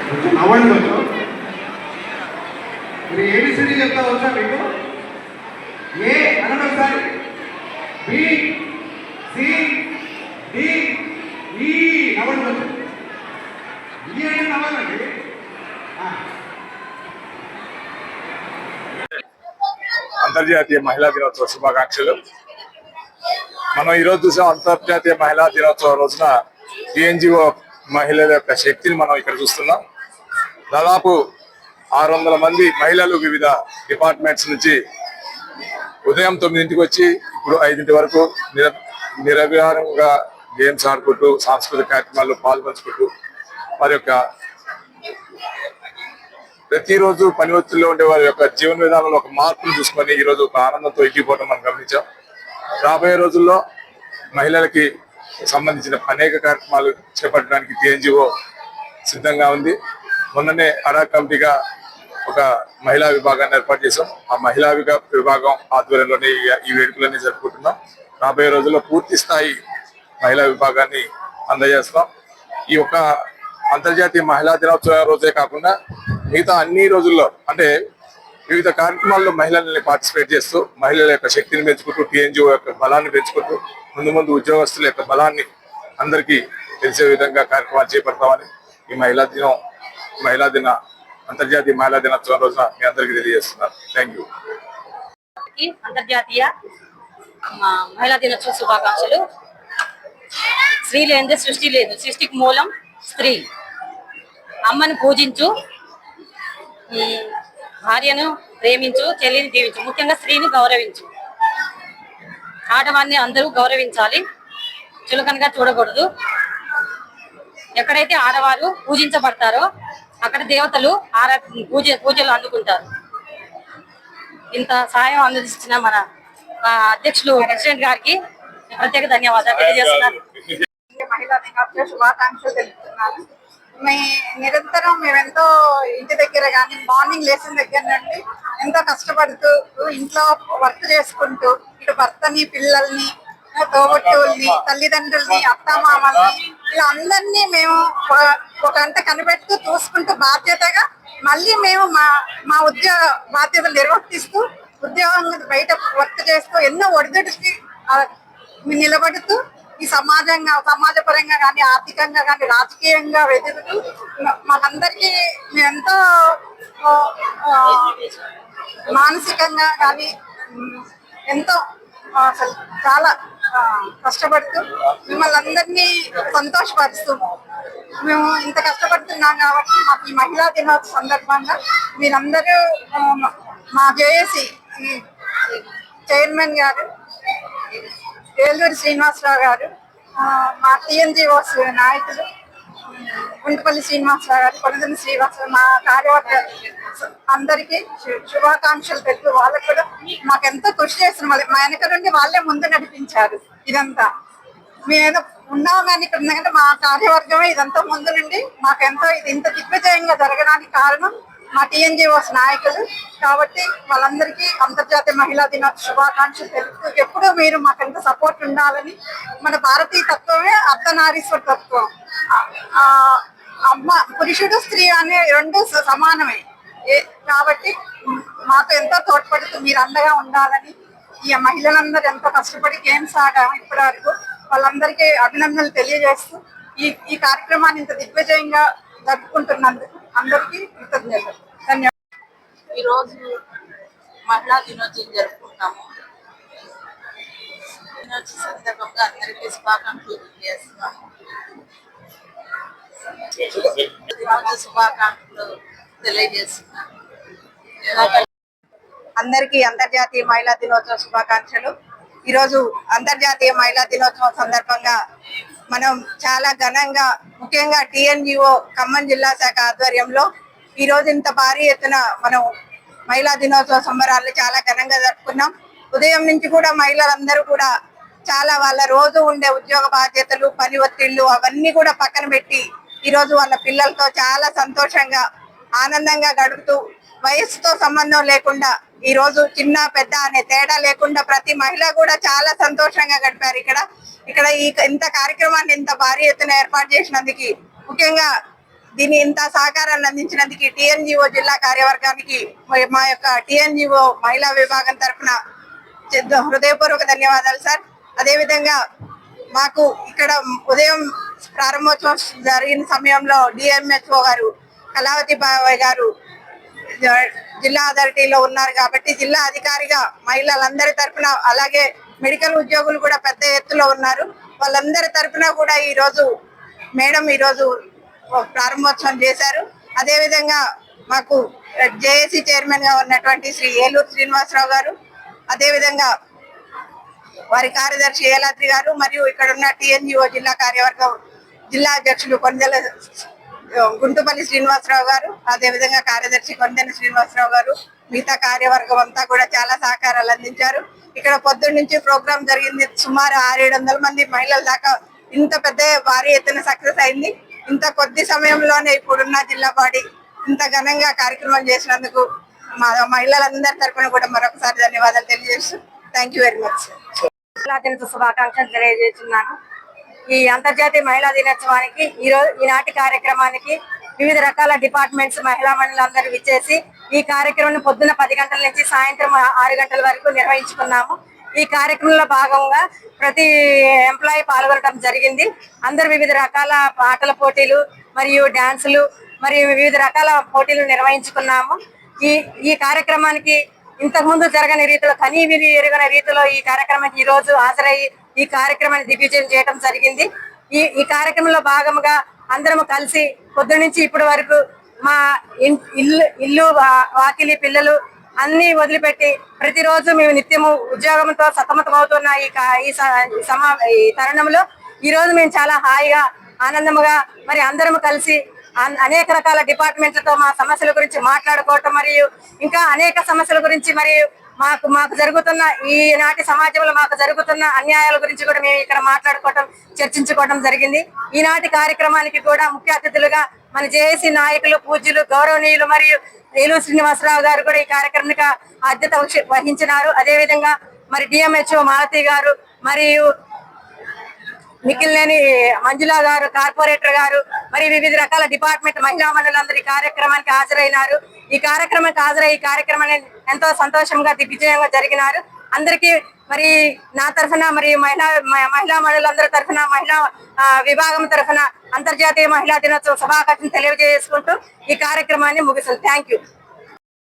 కొంచెం నవ్వండి కొంచెం. మీరు ఏబిసిడి చెప్తా వచ్చా మీకు? ఏ అనండి ఒకసారి. బి సి డి ఈ నవ్వండి కొంచెం. ఈ అంటే నవ్వాలండి. అంతర్జాతీయ మహిళా దినోత్సవ శుభాకాంక్షలు. మనం ఈరోజు చూసాం అంతర్జాతీయ మహిళా దినోత్సవం రోజున టీఎన్జిఓ మహిళల యొక్క శక్తిని మనం ఇక్కడ చూస్తున్నాం. దాదాపు 600 మంది మహిళలు వివిధ డిపార్ట్మెంట్స్ నుంచి ఉదయం 9ంటికి వచ్చి ఇప్పుడు 5 వరకు నిరవిహారంగా గేమ్స్ ఆడుకుంటూ సాంస్కృతిక కార్యక్రమాల్లో పాల్పంచుకుంటూ వారి యొక్క ప్రతిరోజు పని ఒత్తిడిలో ఉండే వారి యొక్క జీవన విధానంలో ఒక మార్పును చూసుకొని ఈ రోజు ఒక ఆనందంతో ఇంటిపోవడం మనం గమనించాం. రాబోయే రోజుల్లో మహిళలకి సంబంధించిన అనేక కార్యక్రమాలు చేపట్టడానికి టీఎన్జిఓ సిద్ధంగా ఉంది. మొన్ననే అడా కమిటీగా ఒక మహిళా విభాగాన్ని ఏర్పాటు చేసాం. ఆ మహిళా విభాగం ఆధ్వర్యంలోనే ఈ వేడుకలన్నీ జరుపుకుంటున్నాం. రాబోయే రోజుల్లో పూర్తి స్థాయి మహిళా విభాగాన్ని అందజేస్తాం. ఈ యొక్క అంతర్జాతీయ మహిళా దినోత్సవం రోజే కాకుండా మిగతా అన్ని రోజుల్లో అంటే వివిధ కార్యక్రమాల్లో మహిళల్ని పార్టిసిపేట్ చేస్తూ మహిళల యొక్క శక్తిని పెంచుకుంటూ టీఎన్జిఓ యొక్క బలాన్ని పెంచుకుంటూ ముందు ఉద్యోగస్తుల యొక్క బలాన్ని అందరికీ తెలిసే విధంగా కార్యక్రమాలు చేపడతామని ఈ మహిళా దిన అంతర్జాతీయ మహిళా దినోత్సవం రోజున మీ అందరికీ తెలియజేస్తున్నారు. Thank you. అంతర్జాతీయ మహిళా దినోత్సవ శుభాకాంక్షలు. స్త్రీ లేనిదే సృష్టి లేదు, సృష్టికి మూలం స్త్రీ. అమ్మను పూజించు, భార్యను ప్రేమించు, చెల్లిని దీవించు, ముఖ్యంగా స్త్రీని గౌరవించు. ఆడవారిని అందరూ గౌరవించాలి, చులకనగా చూడకూడదు. ఎక్కడైతే ఆడవారు పూజించబడతారో అక్కడ దేవతలు పూజలు అందుకుంటారు. ఇంత సాయం అందించిన మన అధ్యక్షులు ప్రెసిడెంట్ గారికి ప్రత్యేక ధన్యవాదాలు తెలియజేస్తున్నాను. మహిళా దినోత్సవ శుభాకాంక్షలు తెలుపుతున్నాను. నిరంతరం మేమెంతో ఇంటి దగ్గర కానీ మార్నింగ్ లేచిన దగ్గర నుండి ఎంతో కష్టపడుతూ ఇంట్లో వర్క్ చేసుకుంటూ ఇటు భర్తని, పిల్లల్ని, తోబుట్టువుల్ని, తల్లిదండ్రుల్ని, అత్తమామల్ని ఇలా అందరినీ మేము ఒక గంట కనిపెడుతూ చూసుకుంటూ బాధ్యతగా మళ్ళీ మేము మా ఉద్యోగ బాధ్యతలు నిర్వర్తిస్తూ ఉద్యోగం బయట వర్క్ చేస్తూ ఎన్నో ఒడిదుడికి నిలబడుతూ ఈ సమాజపరంగా కానీ, ఆర్థికంగా కానీ, రాజకీయంగా వెతుకుతూ మాకందరికీ ఎంతో మానసికంగా కానీ ఎంతో అసలు చాలా కష్టపడుతూ మిమ్మల్ని అందరినీ సంతోషపరుస్తూ మేము ఇంత కష్టపడుతున్నాం కాబట్టి మాకు ఈ మహిళా దినోత్సవ సందర్భంగా మీరందరూ మా జేఏసీ చైర్మన్ గారు ఏలూరు శ్రీనివాసరావు గారు, మా టీఎన్జిఓ నాయకులు గుంటుపల్లి శ్రీనివాసరావు గారు, కొనదన శ్రీనివాసరావు, మా కార్యవర్గ అందరికీ శుభాకాంక్షలు తెలుపు. వాళ్ళకు కూడా మాకెంతో కృషి చేస్తున్నారు. మా వెనక నుండి వాళ్ళే ముందు నడిపించారు. ఇదంతా మేము ఉన్నాం కానీ ఇక్కడ ఎందుకంటే మా కార్యవర్గమే ఇదంతా ముందు నుండి మాకెంతో ఇది ఇంత దిగ్విజయంగా జరగడానికి కారణం మా టీఎన్జిఓస్ నాయకులు. కాబట్టి వాళ్ళందరికీ అంతర్జాతీయ మహిళా దినోత్సవ శుభాకాంక్షలు తెలుపుతూ ఎప్పుడూ మీరు మాకెంత సపోర్ట్ ఉండాలని. మన భారతీయ తత్వమే అర్ధనారీశ్వర తత్వం. అమ్మ పురుషుడు స్త్రీ అనే రెండు సమానమే కాబట్టి మాకు ఎంతో తోడ్పడుతూ మీరు అండగా ఉండాలని. ఈ మహిళలందరూ ఎంతో కష్టపడి గేమ్స్ ఆడాము ఇప్పటి వరకు. వాళ్ళందరికీ అభినందనలు తెలియజేస్తూ ఈ కార్యక్రమాన్ని ఇంత దిగ్విజయంగా జరుపుకుంటున్నందుకు అందరికీ కృతజ్ఞతలు. ధన్యవాదాలు. ఈరోజు మహిళా దినోత్సవం జరుపుకుంటాము. దినోత్సవ సందర్భంగా అందరికీ శుభాకాంక్షలు తెలియజేస్తున్నాము. దినోత్సవ శుభాకాంక్షలు తెలియజేస్తున్నాము. అందరికీ అంతర్జాతీయ మహిళా దినోత్సవ శుభాకాంక్షలు. ఈరోజు అంతర్జాతీయ మహిళా దినోత్సవం సందర్భంగా మనం చాలా ఘనంగా ముఖ్యంగా టీఎన్జిఓ ఖమ్మం జిల్లా శాఖ ఆధ్వర్యంలో ఈరోజు ఇంత భారీ ఎత్తున మనం మహిళా దినోత్సవ సంబరాలను చాలా ఘనంగా జరుపుకున్నాం. ఉదయం నుంచి కూడా మహిళలందరూ కూడా చాలా వాళ్ళ రోజు ఉండే ఉద్యోగ బాధ్యతలు, పని ఒత్తిళ్లు అవన్నీ కూడా పక్కన పెట్టి ఈరోజు వాళ్ళ పిల్లలతో చాలా సంతోషంగా ఆనందంగా గడుపుతూ వయస్సుతో సంబంధం లేకుండా ఈ రోజు చిన్న పెద్ద అనే తేడా లేకుండా ప్రతి మహిళ కూడా చాలా సంతోషంగా గడిపారు. ఇక్కడ ఇంత కార్యక్రమాన్ని ఇంత భారీ ఎత్తున ఏర్పాటు చేసినందుకు ముఖ్యంగా దీని ఇంత సహకారాన్ని అందించినందుకు టిఎన్జిఓ జిల్లా కార్యవర్గానికి మా యొక్క టిఎన్జిఓ మహిళా విభాగం తరఫున హృదయపూర్వక ధన్యవాదాలు సార్. అదేవిధంగా మాకు ఇక్కడ ఉదయం ప్రారంభోత్సవం జరిగిన సమయంలో డిఎంహెచ్ఓ గారు కళావతి బాబాయ్ గారు జిల్లా అథారిటీలో ఉన్నారు కాబట్టి జిల్లా అధికారిగా మహిళలందరి తరఫున, అలాగే మెడికల్ ఉద్యోగులు కూడా పెద్ద ఎత్తులో ఉన్నారు. వాళ్ళందరి తరఫున కూడా ఈరోజు ప్రారంభోత్సవం చేశారు. అదేవిధంగా మాకు జేఏసీ చైర్మన్ గా ఉన్నటువంటి శ్రీ ఏలూరు శ్రీనివాసరావు గారు, అదేవిధంగా వారి కార్యదర్శి ఏలాద్రి గారు, మరియు ఇక్కడ ఉన్న టిఎన్జిఓ జిల్లా కార్యవర్గం జిల్లా అధ్యక్షులు కొందెల గుంటుపల్లి శ్రీనివాసరావు గారు, అదేవిధంగా కార్యదర్శి కొందెల శ్రీనివాసరావు గారు, మిగతా కార్యవర్గం అంతా కూడా చాలా సహకారాలు అందించారు. ఇక్కడ పొద్దున్న నుంచి ప్రోగ్రాం జరిగింది. సుమారు 600-700 మంది మహిళల దాకా ఇంత పెద్ద భారీ ఎత్తున సక్సెస్ అయింది. ఇంత కొద్ది సమయంలోనే ఇప్పుడున్న జిల్లా బాడీ ఇంత ఘనంగా కార్యక్రమం చేసినందుకు మా మహిళలందరి తరఫున కూడా మరొకసారి ధన్యవాదాలు తెలియజేస్తూ థ్యాంక్ యూ వెరీ మచ్. మహిళా దినోత్సవ శుభాకాంక్షలు తెలియజేస్తున్నాను. ఈ అంతర్జాతీయ మహిళా దినోత్సవానికి ఈనాటి కార్యక్రమానికి వివిధ రకాల డిపార్ట్మెంట్స్ మహిళా మండలందరూ విచ్చేసి ఈ కార్యక్రమాన్ని పొద్దున్న 10 గంటల నుంచి సాయంత్రం 6 గంటల వరకు నిర్వహించుకున్నాము. ఈ కార్యక్రమంలో భాగంగా ప్రతి ఎంప్లాయీ పాల్గొనడం జరిగింది. అందరు వివిధ రకాల ఆటల పోటీలు మరియు డాన్సులు మరియు వివిధ రకాల పోటీలు నిర్వహించుకున్నాము. ఈ కార్యక్రమానికి ఇంతకుముందు జరగని రీతిలో కనీవిని ఎరుగని రీతిలో ఈ కార్యక్రమానికి ఈ రోజు హాజరయ్యి ఈ కార్యక్రమాన్ని దిగ్విజయం చేయడం జరిగింది. ఈ కార్యక్రమంలో భాగంగా అందరం కలిసి పొద్దు నుంచి ఇప్పటి వరకు మా ఇల్లు వాకిలి పిల్లలు అన్ని వదిలిపెట్టి ప్రతిరోజు మేము నిత్యము ఉద్యోగంతో సతమతమవుతున్న ఈ తరుణంలో ఈ రోజు మేము చాలా హాయిగా ఆనందముగా మరి అందరం కలిసి అనేక రకాల డిపార్ట్మెంట్లతో మా సమస్యల గురించి మాట్లాడుకోవటం మరియు ఇంకా అనేక సమస్యల గురించి మరియు మాకు జరుగుతున్న ఈనాటి సమాజంలో మాకు జరుగుతున్న అన్యాయాల గురించి కూడా మేము ఇక్కడ మాట్లాడుకోవటం చర్చించుకోవడం జరిగింది. ఈనాటి కార్యక్రమానికి కూడా ముఖ్య అతిథులుగా మన జేఏసీ నాయకులు పూజ్యులు గౌరవనీయులు మరియు ఏలూరు శ్రీనివాసరావు గారు కూడా ఈ కార్యక్రమానికి అధ్యత వహించినారు. అదేవిధంగా మరి డిఎంహెచ్ఓ మాలతి గారు మరియు మిగిలిన మంజులా గారు, కార్పొరేటర్ గారు, మరి వివిధ రకాల డిపార్ట్మెంట్ మహిళా మండలందరూ ఈ కార్యక్రమానికి హాజరైనారు. ఈ కార్యక్రమాన్ని ఎంతో సంతోషంగా దిగ్విజయంగా జరిగినారు. అందరికీ మరి నా తరఫున మరి మహిళా మండలందరి తరఫున మహిళా విభాగం తరఫున అంతర్జాతీయ మహిళా దినోత్సవ శుభాకాంక్షలు తెలియజేసుకుంటూ ఈ కార్యక్రమాన్ని ముగిస్తుంది. Thank you.